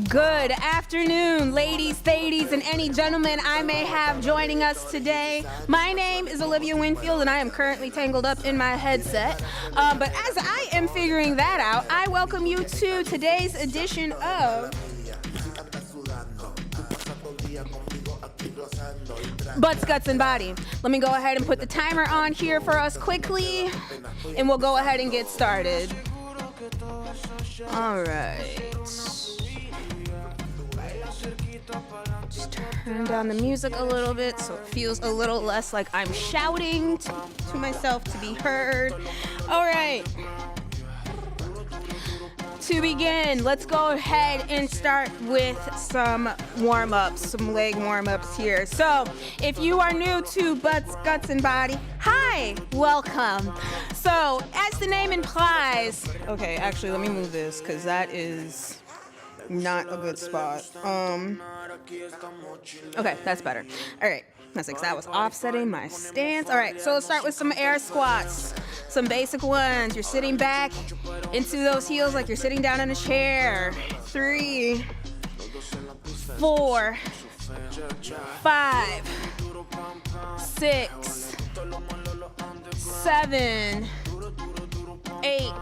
Good afternoon, ladies, ladies, and any gentlemen I may have joining us today. My name is Olivia Winfield, and I am currently tangled up in my headset. But as I am figuring that out, I welcome you to today's edition of Butts, Guts, and Body. Let me go ahead and put the timer on here for us quickly, and we'll go ahead and get started. All right. Just turn down the music a little bit so it feels a little less like I'm shouting to myself to be heard. All right. To begin, let's go ahead and start with some warm-ups, some leg warm-ups here. So, if you are new to Butts, Guts, and Body, hi, welcome. So, as the name implies, okay, actually, let me move this because that is not a good spot. Okay, that's better. All right, that's like that was offsetting my stance. All right, so let's start with some air squats. Some basic ones. You're sitting back into those heels like you're sitting down in a chair. 3, 4, 5, 6, 7, 8,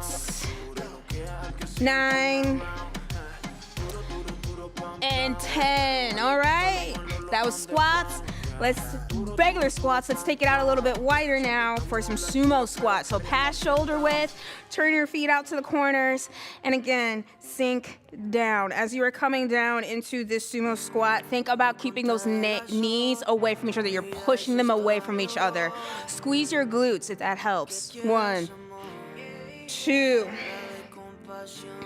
9, and 10. All right, that was squats. Regular squats. Let's take it out a little bit wider now for some sumo squats. So pass shoulder width, turn your feet out to the corners, and again, sink down. As you are coming down into this sumo squat, think about keeping those knees away from each other. You're pushing them away from each other. Squeeze your glutes if that helps. 1, 2,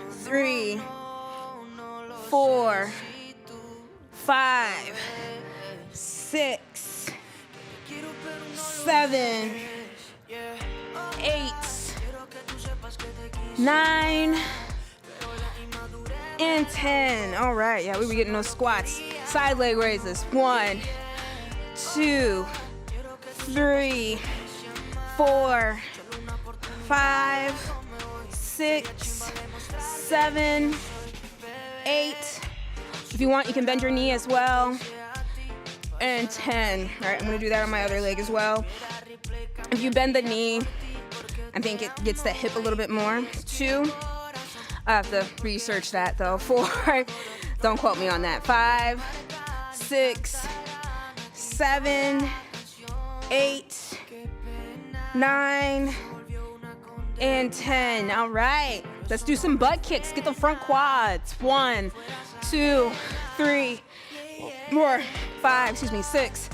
3, 4, 5, 6, 7, 8, 9, and 10. All right, yeah, we were getting those squats. Side leg raises. 1, 2, 3, 4, 5, 6, 7, 8. If you want, you can bend your knee as well. And 10. All right, I'm gonna do that on my other leg as well. If you bend the knee, I think it gets the hip a little bit more. 2, I have to research that though. 4, don't quote me on that. 5, 6, 7, 8, 9, and 10. All right, let's do some butt kicks. Get the front quads. 1, 2, 3, 4, 5, 6,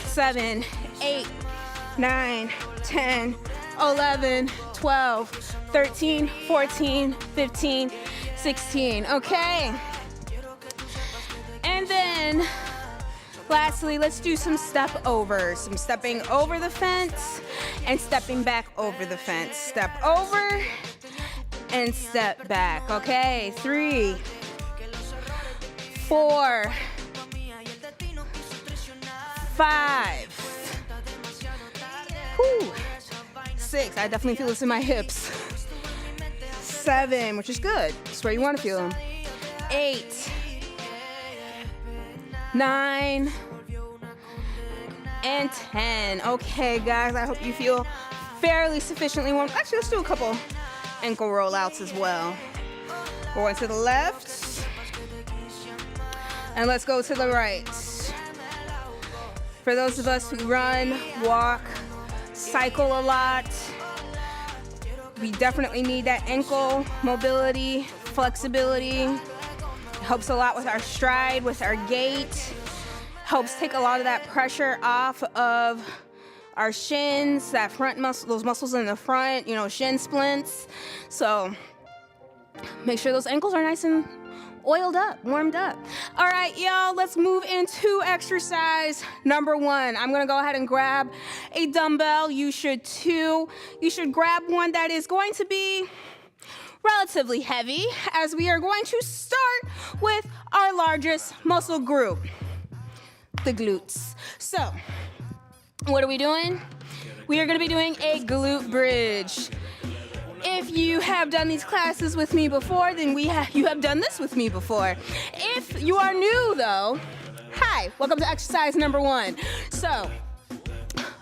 7, 8, 9, 10, 11, 12, 13, 14, 15, 16. Okay. And then, lastly, let's do some step overs. Some stepping over the fence and stepping back over the fence. Step over and step back. Okay. 3, 4, 5, 6, I definitely feel this in my hips. 7, which is good. It's where you want to feel them. 8, 9, and 10. Okay, guys, I hope you feel fairly sufficiently warm. Actually, let's do a couple ankle rollouts as well. Going to the left, and let's go to the right. For those of us who run, walk, cycle a lot, we definitely need that ankle mobility, flexibility. It helps a lot with our stride, with our gait. Helps take a lot of that pressure off of our shins, that front muscle, those muscles in the front, shin splints. So make sure those ankles are nice and oiled up, warmed up. All right, y'all, let's move into exercise number 1. I'm gonna go ahead and grab a dumbbell. You should too. You should grab one that is going to be relatively heavy, as we are going to start with our largest muscle group, the glutes. So, what are we doing? We are gonna be doing a glute bridge. If you have done these classes with me before, then you have done this with me before. If you are new though, hi, welcome to exercise number 1. So,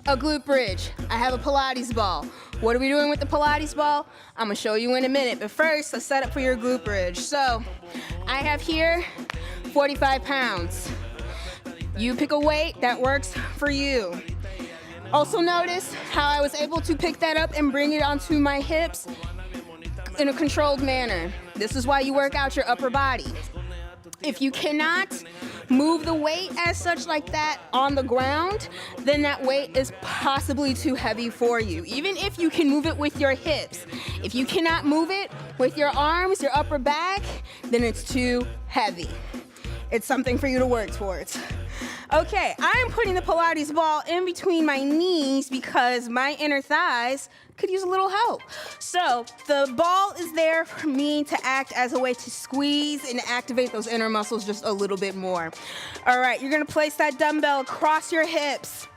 a glute bridge. I have a Pilates ball. What are we doing with the Pilates ball? I'm gonna show you in a minute, but first, let's set up for your glute bridge. So, I have here 45 pounds. You pick a weight that works for you. Also notice how I was able to pick that up and bring it onto my hips in a controlled manner. This is why you work out your upper body. If you cannot move the weight as such like that on the ground, then that weight is possibly too heavy for you. Even if you can move it with your hips. If you cannot move it with your arms, your upper back, then it's too heavy. It's something for you to work towards. Okay, I am putting the Pilates ball in between my knees because my inner thighs could use a little help. So the ball is there for me to act as a way to squeeze and activate those inner muscles just a little bit more. All right, you're gonna place that dumbbell across your hips.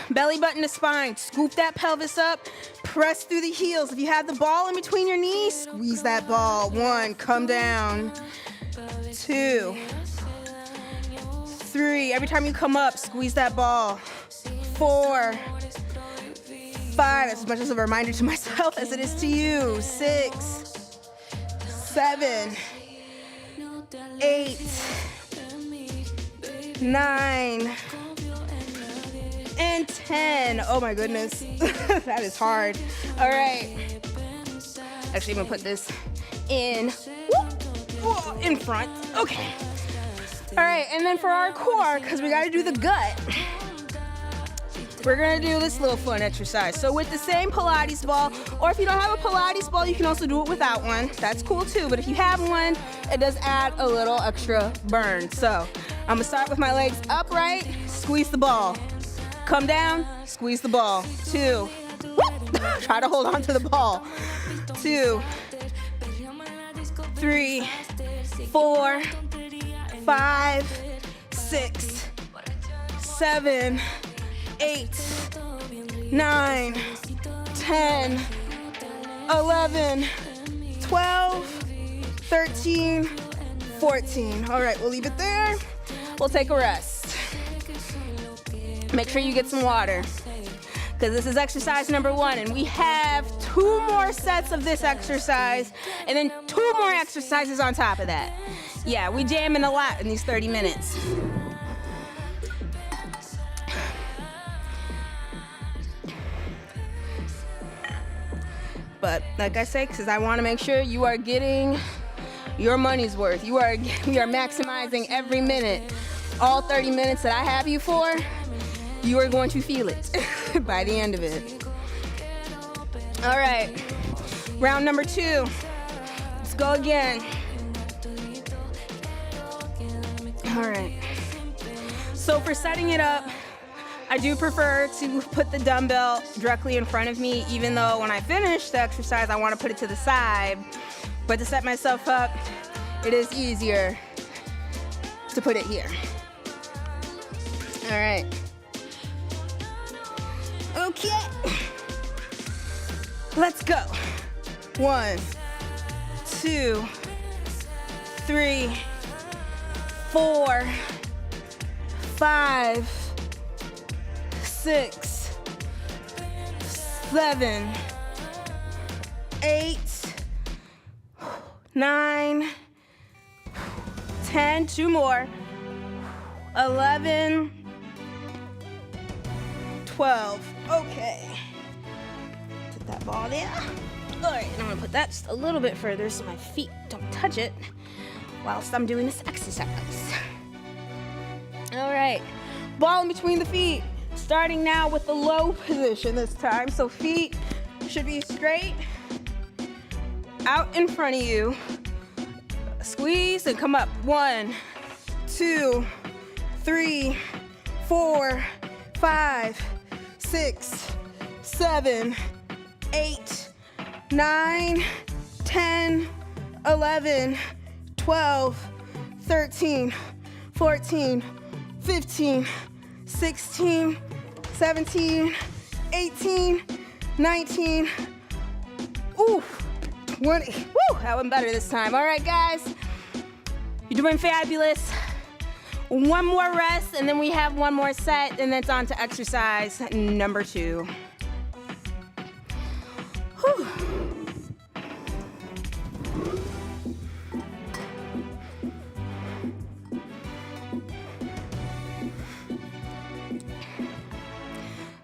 Belly button to spine, scoop that pelvis up, press through the heels. If you have the ball in between your knees, squeeze that ball. 1, come down. 2, 3, every time you come up, squeeze that ball. 4, 5, as much as a reminder to myself as it is to you. 6, 7, 8, 9, and 10. Oh my goodness, that is hard. All right, actually I'm gonna put this in front. Okay. All right, and then for our core, because we gotta do the gut, we're gonna do this little fun exercise. So with the same Pilates ball, or if you don't have a Pilates ball, you can also do it without one. That's cool too, but if you have one, it does add a little extra burn. So I'm gonna start with my legs upright, squeeze the ball. Come down, squeeze the ball. 2, try to hold on to the ball. 2, 3, 4, 5, 6, 7, 8, 9, 10, 11, 12, 13, 14. All right, we'll leave it there. We'll take a rest. Make sure you get some water, because this is exercise number 1, and we have 2 more sets of this exercise, and then 2 more exercises on top of that. Yeah, we jamming a lot in these 30 minutes. But like I say, because I want to make sure you are getting your money's worth. We are maximizing every minute. All 30 minutes that I have you for, you are going to feel it by the end of it. All right, round number 2. Let's go again. All right, so for setting it up, I do prefer to put the dumbbell directly in front of me, even though when I finish the exercise, I want to put it to the side. But to set myself up, it is easier to put it here. All right. Okay. Let's go. 1, 2, 3, 4, 5, 6, 7, 8, 9, 10, 2 more, 11, 12. Okay. Put that ball there. All right, and I'm gonna put that just a little bit further so my feet don't touch it whilst I'm doing this exercise. All right, ball in between the feet. Starting now with the low position this time. So feet should be straight out in front of you. Squeeze and come up. 1, 2, 3, 4, 5, 6, 7, 8, 9, 10, 11, 12, 13, 14, 15, 16, 17, 18, 19, Ooh, 20. Woo, that went better this time. All right, guys. You're doing fabulous. One more rest, and then we have one more set, and then it's on to exercise number 2. Whew.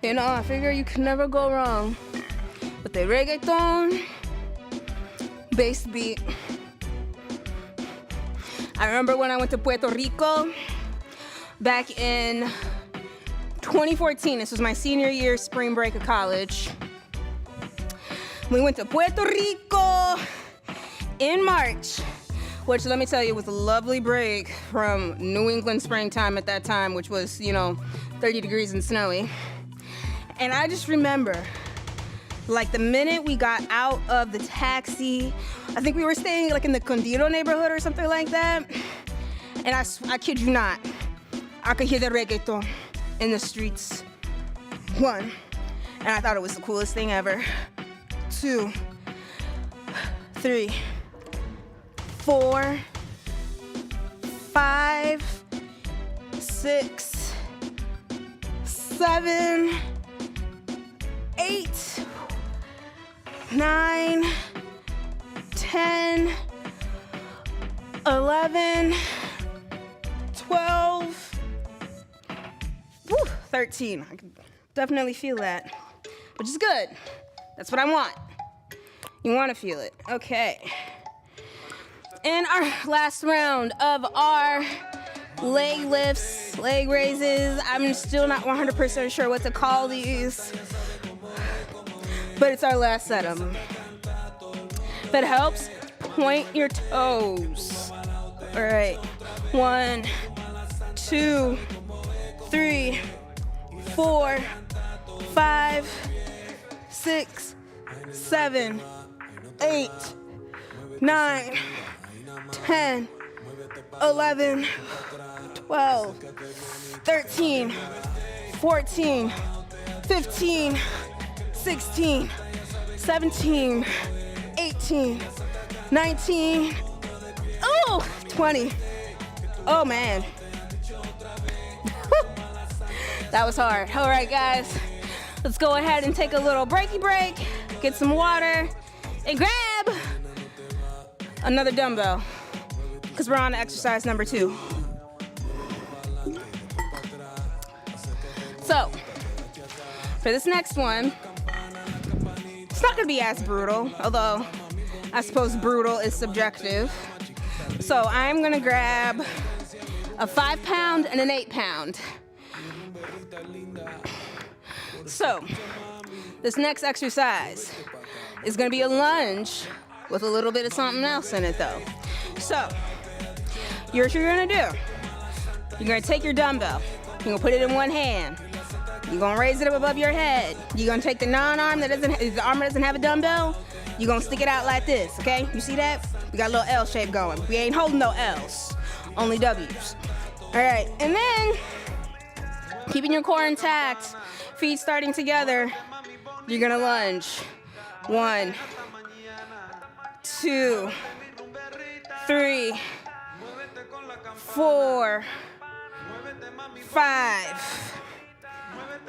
You know, I figure you can never go wrong with the reggaeton bass beat. I remember when I went to Puerto Rico back in 2014. This was my senior year spring break of college. We went to Puerto Rico in March, which, let me tell you, was a lovely break from New England springtime at that time, which was, 30 degrees and snowy. And I just remember, like, the minute we got out of the taxi, I think we were staying like in the Condito neighborhood or something like that. And I kid you not, I could hear the reggaeton in the streets. 1, and I thought it was the coolest thing ever. 2, 3, 4, 5, 6, 7, 8, 9, 10, 11, 12, 13. I can definitely feel that, which is good. That's what I want. You want to feel it. Okay. In our last round of our leg lifts, leg raises, I'm still not 100% sure what to call these, but it's our last set of them. If it helps, point your toes. All right. 1, 2, 3, 4, 5, 6, 7, 8, 9, 10, 11, 12, 13, 14, 15, 16, 17, 18, 19, 20. Oh, man. That was hard. All right, guys. Let's go ahead and take a little breaky break, get some water, and grab another dumbbell, because we're on to exercise number 2. So, for this next one, it's not gonna be as brutal, although I suppose brutal is subjective. So I'm gonna grab a 5-pound and an 8-pound. So, this next exercise is gonna be a lunge with a little bit of something else in it though. So, here's what you're gonna do. You're gonna take your dumbbell, you're gonna put it in one hand, you're gonna raise it up above your head, you're gonna take the the arm that doesn't have a dumbbell, you're gonna stick it out like this, okay? You see that? We got a little L shape going. We ain't holding no L's, only W's. All right, and then, keeping your core intact, feet starting together, you're gonna lunge. 1, 2, 3, 4, 5,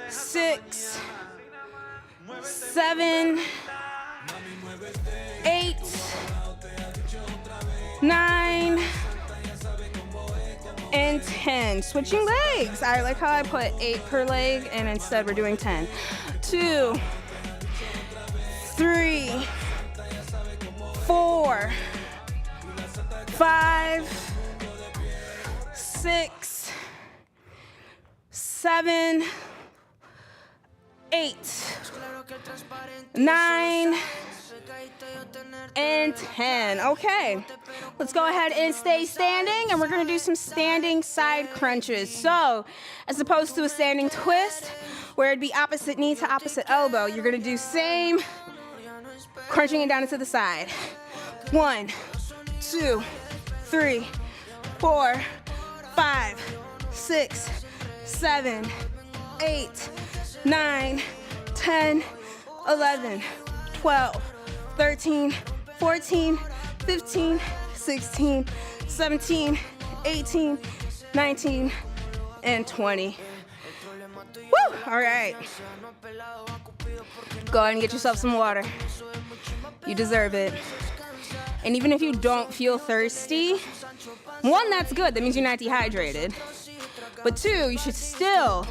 6, 7, 8, 9, and 10. Switching legs. I like how I put 8 per leg and instead we're doing 10. 2, 3, 4, 5, 6, 7, 8, 9, and 10. Okay, let's go ahead and stay standing, and we're gonna do some standing side crunches. So, as opposed to a standing twist, where it'd be opposite knee to opposite elbow, you're gonna do same, crunching it down into the side. 1, 2, 3, 4, 5, 6, 7, 8, 9, 10, 11, 12, 13, 14, 15, 16, 17, 18, 19, and 20. Woo! All right. Go ahead and get yourself some water. You deserve it. And even if you don't feel thirsty, one, that's good. That means you're not dehydrated. But two, you should still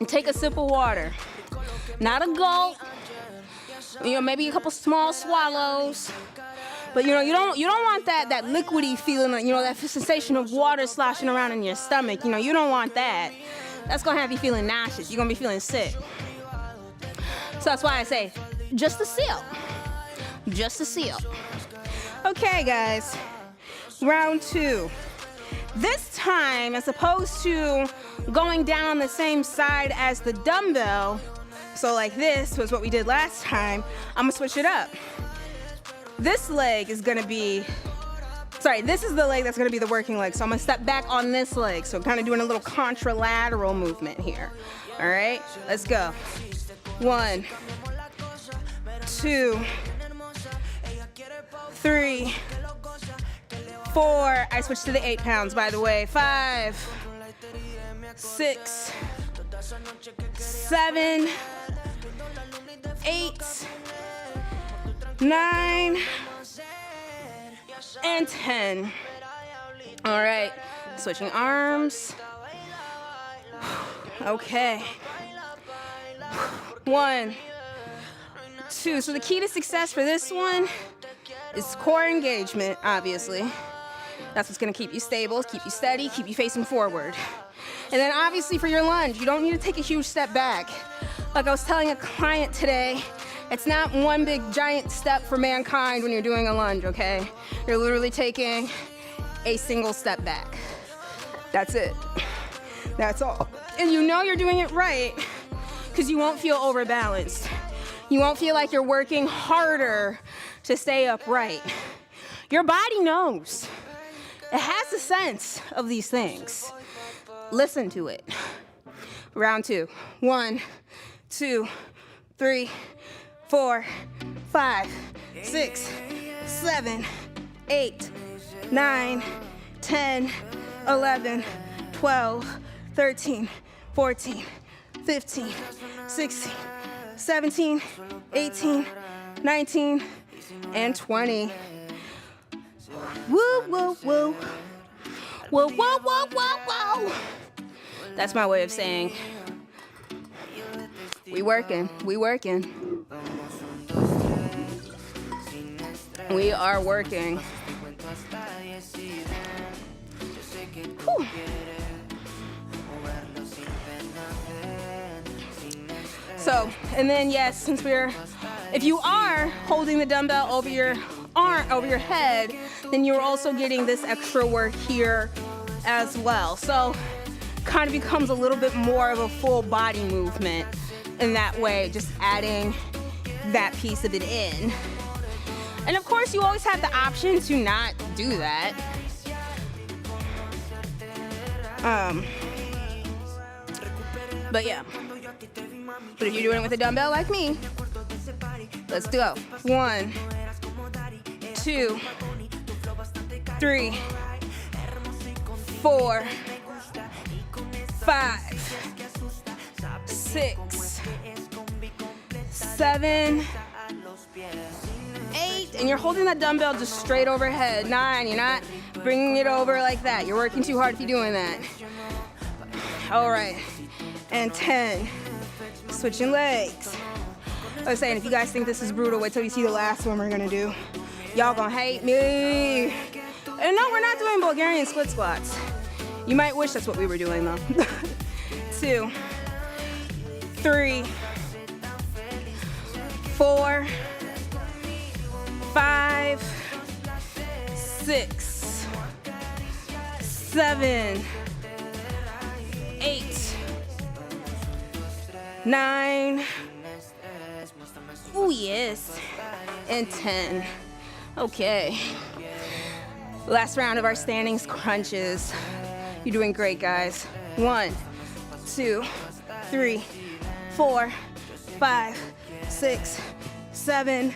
take a sip of water. Not a gulp. Maybe a couple small swallows. But you don't want that liquidy feeling, that sensation of water sloshing around in your stomach. You don't want that. That's gonna have you feeling nauseous. You're gonna be feeling sick. So that's why I say, just a sip. Just a sip. Okay, guys. Round 2. This time, as opposed to going down on the same side as the dumbbell, so like this was what we did last time, I'm gonna switch it up. This leg is gonna be, this is the leg that's gonna be the working leg. So I'm gonna step back on this leg. So I'm kind of doing a little contralateral movement here. All right, let's go. 1, 2, 3, 4. I switched to the 8 pounds, by the way. 5, 6, 7, 8, 9, and 10. All right, switching arms. Okay. 1, 2. So the key to success for this one is core engagement, obviously. That's what's gonna keep you stable, keep you steady, keep you facing forward. And then obviously for your lunge, you don't need to take a huge step back. Like I was telling a client today, it's not one big giant step for mankind when you're doing a lunge, okay? You're literally taking a single step back. That's it. That's all. And you're doing it right because you won't feel overbalanced. You won't feel like you're working harder to stay upright. Your body knows. It has a sense of these things. Listen to it. Round 2. 1, 2, 3, 4, 5, 6, 7, 8, 9, 10, 11, 12, 13, 14, 15, 16, 17, 18, 19, and 20. Woo, woo, woo. Whoa, whoa, whoa, whoa, whoa. That's my way of saying, we working. We are working. Whew. So, and then yes, if you are holding the dumbbell over your arm, over your head, then you're also getting this extra work here as well. So, kind of becomes a little bit more of a full body movement in that way, just adding that piece of it in. And of course, you always have the option to not do that. But yeah. But if you're doing it with a dumbbell like me, let's go. 1, 2, 3, 4, 5, 6, 7, 8, and you're holding that dumbbell just straight overhead. 9, you're not bringing it over like that. You're working too hard if you're doing that. All right, and 10, switching legs. I was saying, if you guys think this is brutal, wait till you see the last one we're gonna do. Y'all gonna hate me. And no, we're not doing Bulgarian split squats. You might wish that's what we were doing though. 2, 3, 4, 5, 6, 7, 8, 9, oh yes, and 10. Okay. Last round of our standings crunches. You're doing great, guys. 1, 2, 3, 4, 5, 6, 7,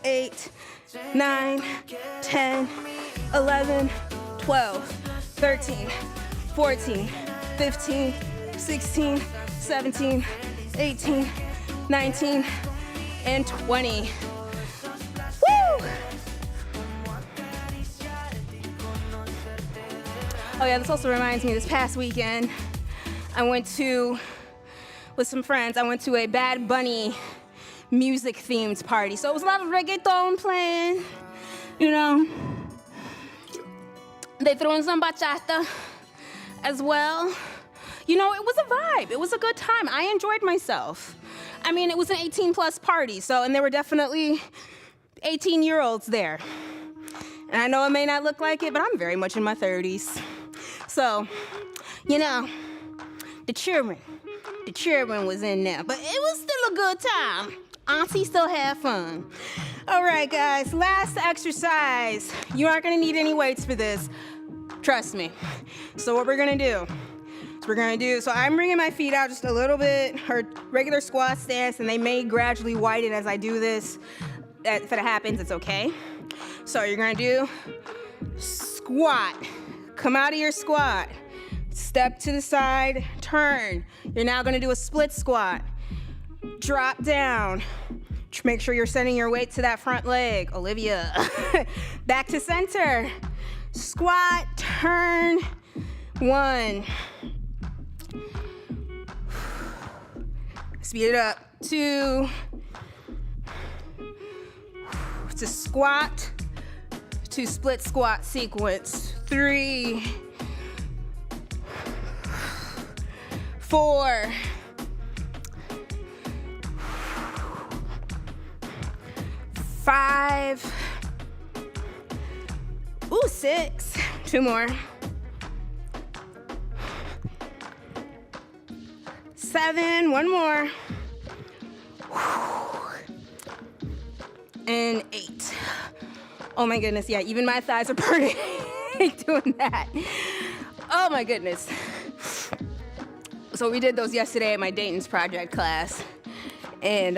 8, 9, 10, 11, 12, 13, 14, 15, 16, 17, 18, 19, and 20. Woo! Oh yeah, this also reminds me, this past weekend, with some friends, I went to a Bad Bunny music-themed party. So it was a lot of reggaeton playing, you know. They threw in some bachata as well. You know, it was a vibe. It was a good time. I enjoyed myself. I mean, it was an 18-plus party, and there were definitely 18-year-olds there. And I know it may not look like it, but I'm very much in my 30s. So, you know, the children was in there, but it was still a good time. Auntie still had fun. All right, guys, last exercise. You aren't gonna need any weights for this, trust me. So what we're gonna do, so I'm bringing my feet out just a little bit, or regular squat stance, and they may gradually widen as I do this. If it happens, it's okay. So you're gonna do squat. Come out of your squat. Step to the side, turn. You're now gonna do a split squat. Drop down. Make sure you're sending your weight to that front leg. Olivia. Back to center. Squat, turn. 1. Speed it up. 2. It's a squat to split squat sequence. 3. 4. 5. 6. 2 more. 7. 1 more. And 8. Oh my goodness, yeah, even my thighs are burning doing that. Oh my goodness. So we did those yesterday at my Dayton's project class. And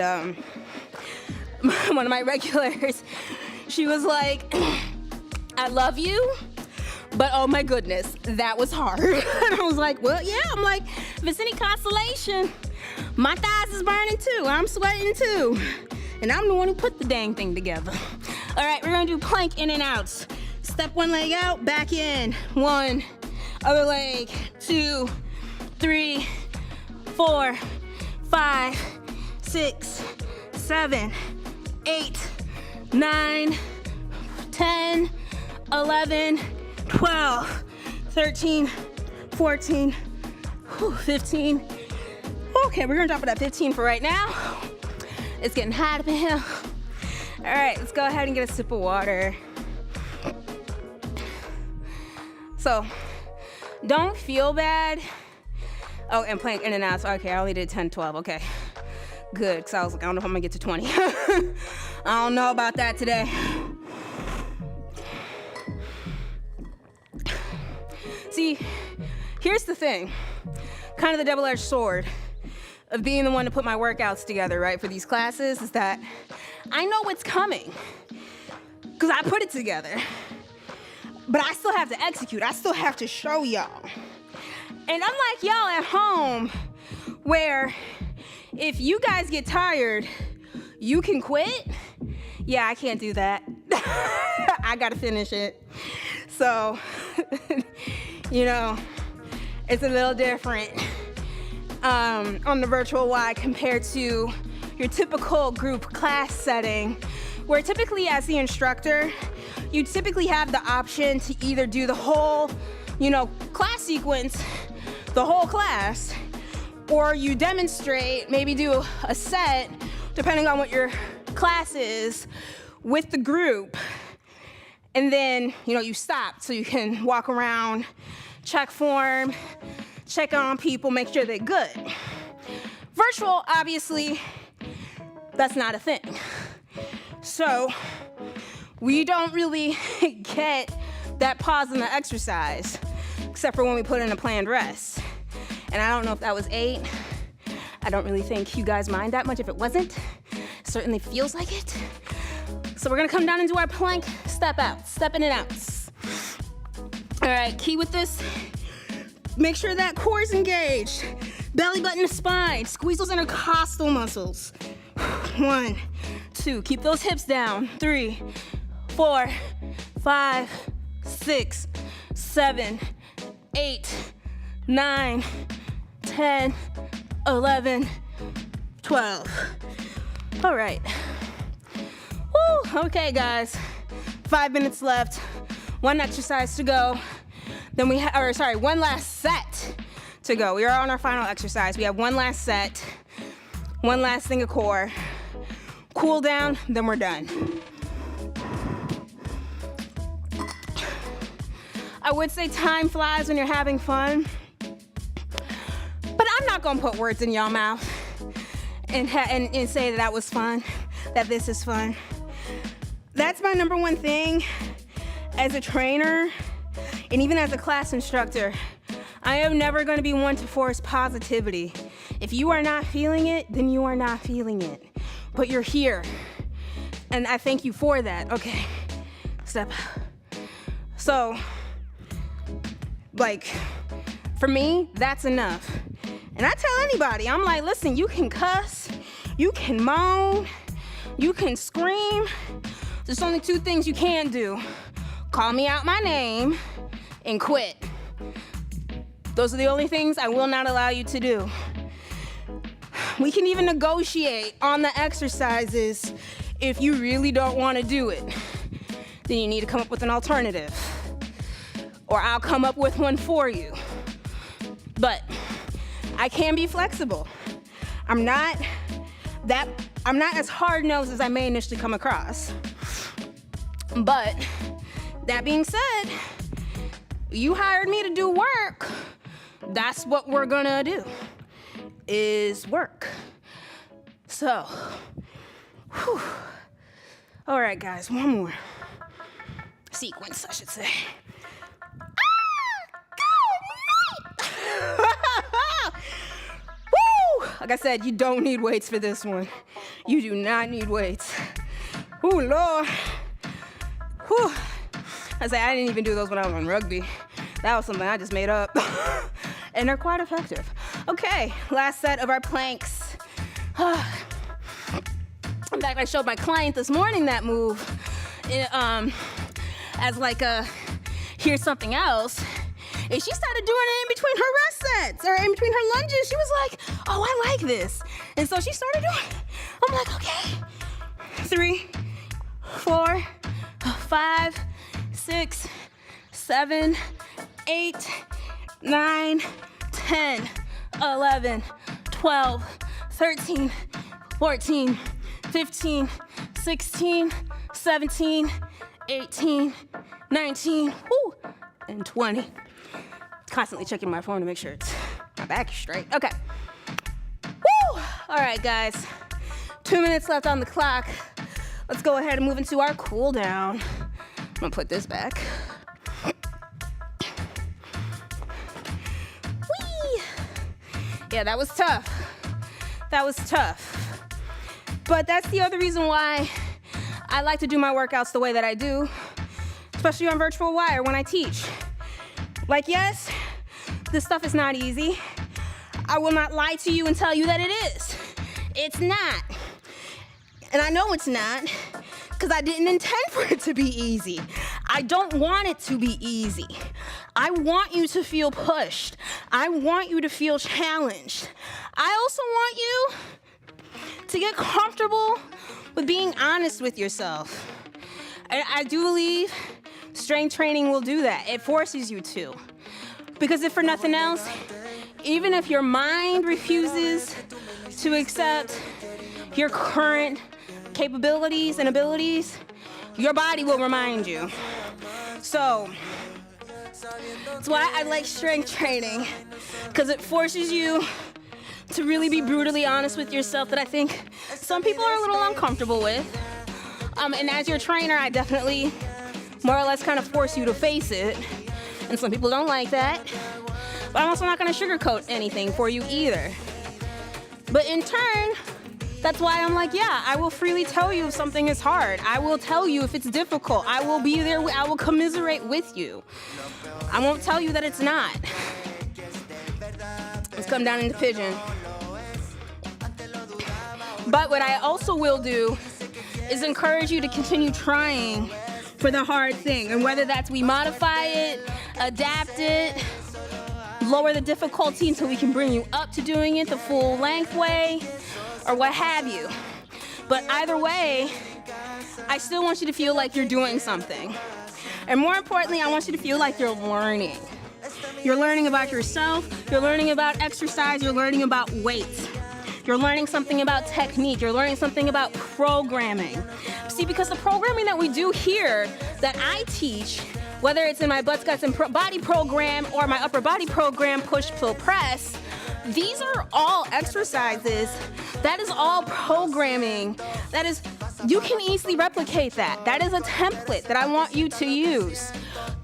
one of my regulars, she was like, I love you, but oh my goodness, that was hard. And I was like, well, yeah, I'm like, if it's any consolation, my thighs is burning too. I'm sweating too. And I'm the one who put the dang thing together. All right, we're gonna do plank in and outs. Step one leg out, back in. 1, other leg, 2, 3, 4, 5, 6, 7, 8, 9, 10, 11, 12, 13, 14, 15. Okay, we're gonna drop it at 15 for right now. It's getting hot up in here. All right, let's go ahead and get a sip of water. So, don't feel bad. Oh, and plank in and out. So, okay, I only did 10, 12. Okay, good. Because I was like, I don't know if I'm going to get to 20. I don't know about that today. See, here's the thing. Kind of the double-edged sword of being the one to put my workouts together, right, for these classes, is that I know what's coming because I put it together. But I still have to execute. I still have to show y'all. And unlike y'all at home, where if you guys get tired, you can quit. Yeah, I can't do that. I gotta finish it. So, you know, it's a little different on the virtual Y compared to your typical group class setting, where typically as the instructor, you typically have the option to either do the whole, class sequence, the whole class, or you demonstrate, maybe do a set, depending on what your class is, with the group. And then, you stop so you can walk around, check form, check on people, make sure they're good. Virtual, obviously, that's not a thing. So we don't really get that pause in the exercise, except for when we put in a planned rest. And I don't know if that was 8. I don't really think you guys mind that much if it wasn't. Certainly feels like it. So we're gonna come down and do our plank step out, stepping it out. All right, key with this, make sure that core is engaged. Belly button to spine, squeeze those intercostal muscles. 1, 2, keep those hips down. 3, 4, 5, 6, 7, 8, 9, 10, 11, 12. All right. Woo, okay guys, 5 minutes left, 1 exercise to go. Then one last set to go. We are on our final exercise. We have 1 last set, 1 last thing of core. Cool down, then we're done. I would say time flies when you're having fun, but I'm not gonna put words in y'all mouth and say that was fun, that this is fun. That's my number one thing as a trainer and even as a class instructor. I am never gonna be one to force positivity. If you are not feeling it, then you are not feeling it. But you're here, and I thank you for that. Okay, step. So, like, for me, that's enough. And I tell anybody, I'm like, listen, you can cuss, you can moan, you can scream. There's only 2 things you can't do. Call me out my name and quit. Those are the only things I will not allow you to do. We can even negotiate on the exercises if you really don't want to do it. Then you need to come up with an alternative. Or I'll come up with one for you. But I can be flexible. I'm not as hard-nosed as I may initially come across. But that being said, you hired me to do work. That's what we're gonna do, is work. So, whew. All right, guys, 1 more sequence, I should say. Woo! Like I said, you don't need weights for this one. You do not need weights. Ooh, Lord. Whew. I didn't even do those when I was on rugby. That was something I just made up. And they're quite effective. Okay, last set of our planks. In fact, I showed my client this morning that move as like here's something else. And she started doing it in between her rest sets or in between her lunges. She was like, oh, I like this. And so she started doing it. I'm like, okay. 3, 4, 5, 6, 7, 8, 9, 10, 11, 12, 13, 14, 15, 16, 17, 18, 19, woo, and 20. Constantly checking my phone to make sure my back is straight. Okay. Woo! All right, guys. 2 minutes left on the clock. Let's go ahead and move into our cool down. I'm gonna put this back. Whee! Yeah, that was tough. That was tough. But that's the other reason why I like to do my workouts the way that I do, especially on Virtual Wire when I teach. Like, yes, this stuff is not easy. I will not lie to you and tell you that it is. It's not. And I know it's not, because I didn't intend for it to be easy. I don't want it to be easy. I want you to feel pushed. I want you to feel challenged. I also want you to get comfortable with being honest with yourself. I do believe strength training will do that. It forces you to. Because if for nothing else, even if your mind refuses to accept your current capabilities and abilities, your body will remind you. So, that's why I like strength training, because it forces you to really be brutally honest with yourself that I think some people are a little uncomfortable with. And as your trainer, I definitely more or less kind of force you to face it. And some people don't like that. But I'm also not going to sugarcoat anything for you either. But in turn, That's why I'm like, yeah, I will freely tell you if something is hard. I will tell you if it's difficult. I will be there. I will commiserate with you. I won't tell you that it's not. Let's come down into pigeon. But what I also will do is encourage you to continue trying for the hard thing. And whether that's we modify it, adapt it, lower the difficulty until we can bring you up to doing it the full length way, or what have you. But either way, I still want you to feel like you're doing something. And more importantly, I want you to feel like you're learning. You're learning about yourself, you're learning about exercise, you're learning about weight. You're learning something about technique, you're learning something about programming. See, because the programming that we do here, that I teach, whether it's in my Butts, Guts, and Body program or my upper body program, push, pull, press, these are all exercises. That is all programming. That is, you can easily replicate that. That is a template that I want you to use.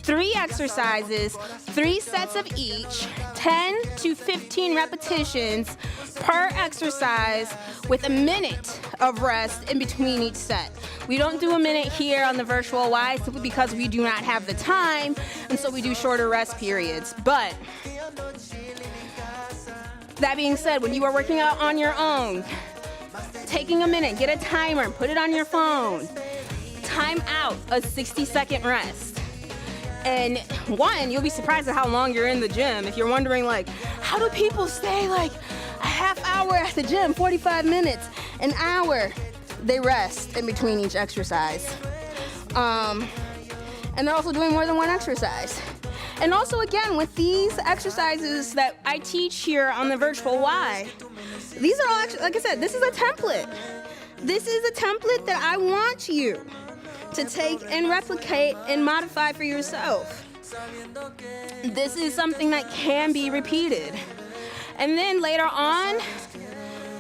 3 exercises, 3 sets of each, 10 to 15 repetitions per exercise with a minute of rest in between each set. We don't do a minute here on the virtual Y simply because we do not have the time, and so we do shorter rest periods. But that being said, when you are working out on your own, taking a minute, get a timer, put it on your phone, time out a 60-second rest. And one, you'll be surprised at how long you're in the gym. If you're wondering, like, how do people stay like a half hour at the gym, 45 minutes, an hour? They rest in between each exercise. And they're also doing more than one exercise. And also, again, with these exercises that I teach here on the virtual Y, these are all, like I said, this is a template. This is a template that I want you to take and replicate and modify for yourself. This is something that can be repeated. And then later on,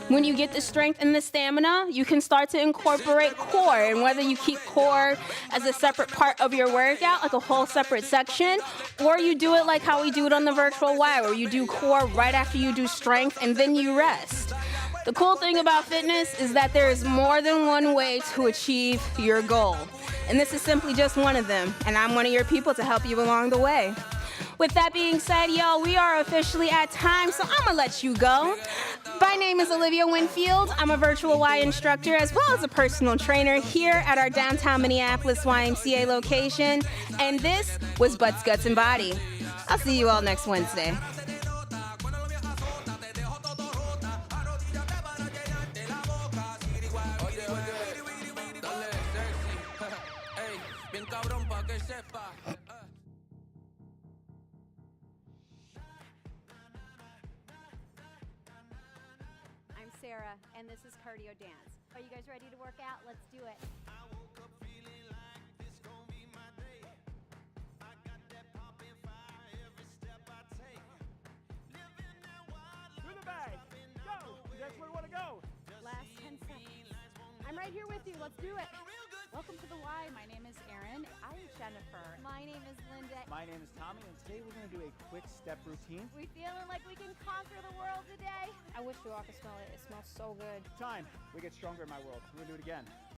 when you get the strength and the stamina, you can start to incorporate core. And whether you keep core as a separate part of your workout, like a whole separate section, or you do it like how we do it on the virtual Y, where you do core right after you do strength and then you rest. The cool thing about fitness is that there is more than one way to achieve your goal. And this is simply just one of them. And I'm one of your people to help you along the way. With that being said, y'all, we are officially at time, so I'm gonna let you go. My name is Olivia Winfield. I'm a virtual Y instructor as well as a personal trainer here at our downtown Minneapolis YMCA location. And this was Butts, Guts, and Body. I'll see you all next Wednesday. I'm Sarah, and this is cardio dance. Are you guys ready to work out? Let's do it. I woke up feeling like this gon' be my day. I got that poppin' fire every step I take. Living that wild life. Through the bag. Go. That's where we want to go. Last 10 seconds. I'm right here with you. Let's do it. Welcome to the Y. My name is Erin. I'm Jennifer. My name is Linda. My name is Tommy, and today we're going to do a quick step routine. We feeling like we can conquer the world today? I wish you all could smell it. It smells so good. Time. We get stronger in my world. We're going to do it again.